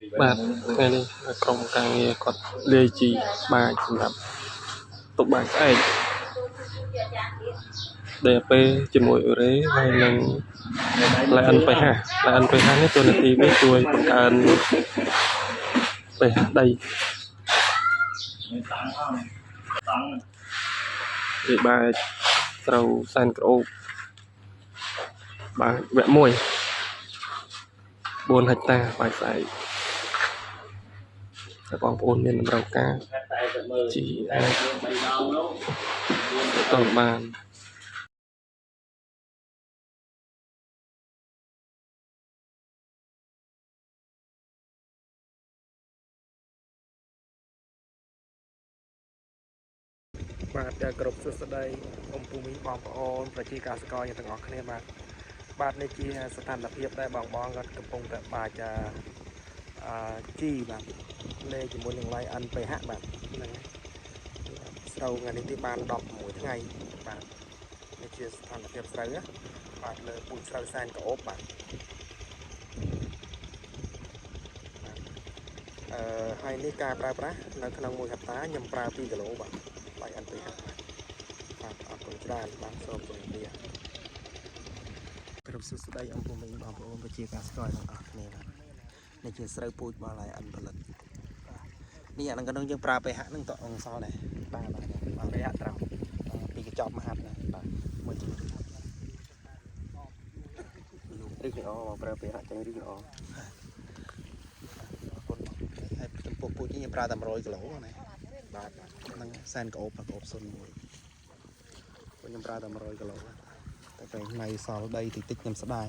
បាទថ្ងៃនេះក្រុមការងារគាត់លាយជីបាចសម្រាប់ទុកបាចស្អែកដែលពេលជាមួយអ៊ូរ៉េហើយនឹងឡាន pH ឡាន pH នេះតួនាទីវាជួយបង្កើន pH ដីវាបាចត្រូវសែនក្រូបបាទវគ្គ1 4 ហិកតាបាចស្អែកតែបងប្អូនមានតម្រូវការជីអាចទៅបានបាទគ្រប់សួស្តីអំពូមីបងប្អូនប្រជាកសិករទាំងអស់គ្នាបាទនេះជាស្ថានភាពដែលបងគាត់កំពុងតែបាចជីបាទលេជាមួយនឹង ឡាយ NPH បាទហ្នឹងស្រូវថ្ងៃនេះទីបាន16ថ្ងៃបាទនេះជាស្ថានភាពស្រូវបាទលើពូជស្រូវសែនក្អូបបាទហើយនេះការប្រើប្រាស់នៅក្នុង1ហិកតាខ្ញុំប្រើ2គីឡូបាទ ឡាយ NPH បាទអរគុណច្រើនបាទសូមជម្រាបលាគ្រប់សួស្តីអំពូមីបងប្អូនប្រជាកសិករទាំងអស់គ្នាបាទនេះជាស្រូវពូជរបស់ ឡាយ N ផលិតនេះអានឹងក៏នឹងយើងប្រើ pH នឹងតអងសល់ដែរបាទ pH ត្រឹមពីកញ្ចប់មហាត់ណាបាទមួយជំរឿរីកល្អមកប្រើ pH ចឹងរីកល្អហើយចំពោះពូជនេះយើងប្រើតែ100គីឡូណាបាទហ្នឹងសែនក្អូប0 1ខ្ញុំប្រើតែ100គីឡូតែពេលថ្ងៃសល់ដីតិចខ្ញុំស្ដាយ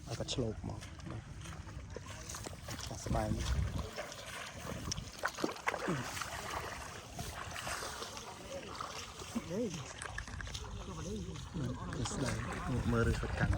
ឲ្យគាត់ឆ្លូបមកបាទស្បែកនេះស្ដាយមើលឬគាត់កាន់